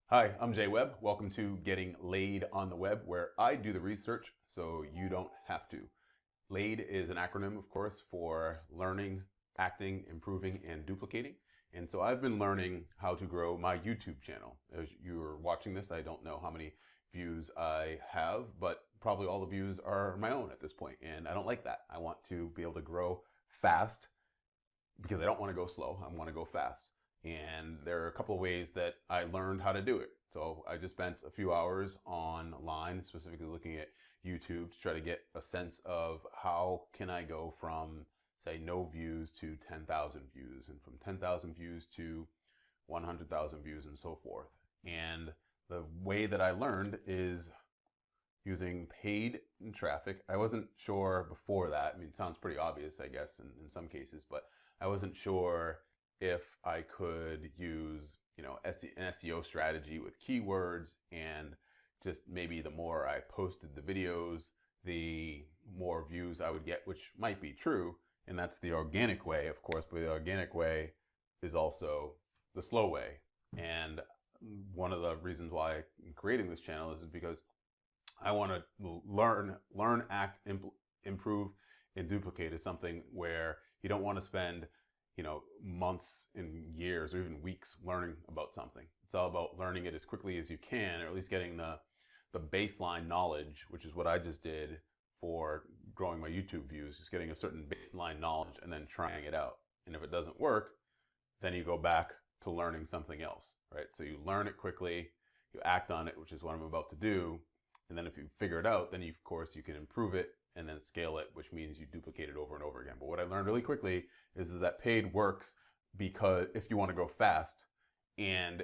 Hi, I'm Jay Webb. Welcome to Getting Laid on the Web, where I do the research so you don't have to. LAID is an acronym, of course, for learning, acting, improving, and duplicating. And so I've been learning how to grow my YouTube channel. As you're watching this, I don't know how many views I have, but probably all the views are my own at this point, and I don't like that. I want to be able to grow fast because I don't want to go slow. I want to go fast. And there are a couple of ways that I learned how to do it. So I just spent a few hours online, specifically looking at YouTube to try to get a sense of how can I go from, say, no views to 10,000 views, and from 10,000 views to 100,000 views, and so forth. And the way that I learned is using paid traffic. I wasn't sure before that. I mean, it sounds pretty obvious, I guess, in some cases, but I wasn't sure if I could use, an SEO strategy with keywords, and just maybe the more I posted the videos, the more views I would get, which might be true. And that's the organic way, of course, but the organic way is also the slow way. And one of the reasons why I'm creating this channel is because I want to learn, act, improve, and duplicate is something where you don't want to spend, months and years or even weeks learning about something. It's all about learning it as quickly as you can, or at least getting the baseline knowledge, which is what I just did for growing my YouTube views, just getting a certain baseline knowledge and then trying it out. And if it doesn't work, then you go back to learning something else, right? So you learn it quickly, you act on it, which is what I'm about to do. And then if you figure it out, then of course you can improve it and then scale it, which means you duplicate it over and over again. But what I learned really quickly is that paid works because if you want to go fast, and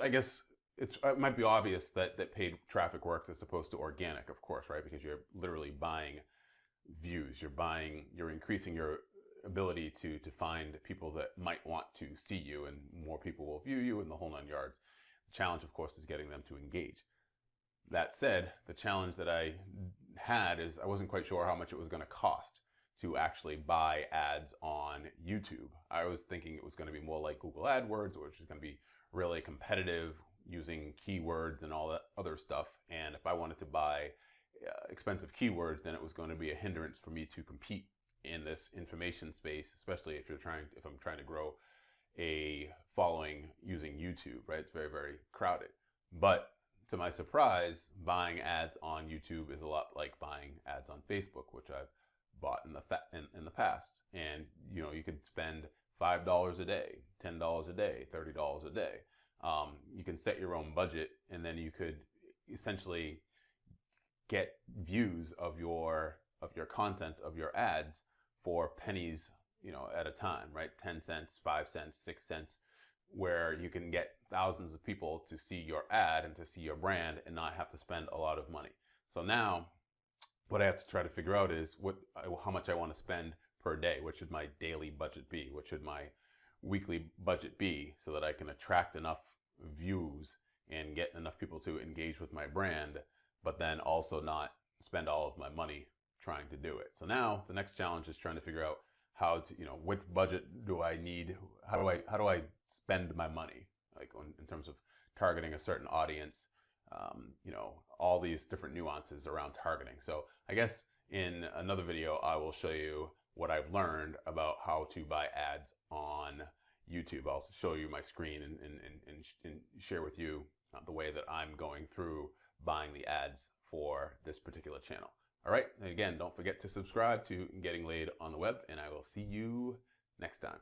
I guess it might be obvious that paid traffic works as opposed to organic, of course, right? Because you're literally buying views. You're increasing your ability to find people that might want to see you, and more people will view you, and the whole nine yards. The challenge, of course, is getting them to engage. That said, the challenge that I had is I wasn't quite sure how much it was going to cost to actually buy ads on YouTube. I was thinking it was going to be more like Google AdWords, which is going to be really competitive using keywords and all that other stuff. And if I wanted to buy expensive keywords, then it was going to be a hindrance for me to compete in this information space, especially if I'm trying to grow a following using YouTube, right? It's very, very crowded. But to my surprise, buying ads on YouTube is a lot like buying ads on Facebook, which I've bought in the past. And you could spend $5 a day, $10 a day, $30 a day. You can set your own budget, and then you could essentially get views of your content, of your ads, for pennies, at a time, right? 10 cents, 5 cents, 6 cents, where you can get thousands of people to see your ad and to see your brand and not have to spend a lot of money. So now what I have to try to figure out is how much I want to spend per day. What should my daily budget be? What should my weekly budget be, so that I can attract enough views and get enough people to engage with my brand, but then also not spend all of my money trying to do it. So now the next challenge is trying to figure out how to, which budget do I need? How do I spend my money? Like in terms of targeting a certain audience, all these different nuances around targeting. So I guess in another video, I will show you what I've learned about how to buy ads on YouTube. I'll show you my screen and share with you the way that I'm going through buying the ads for this particular channel. All right, and again, don't forget to subscribe to Getting Laid on the Web, and I will see you next time.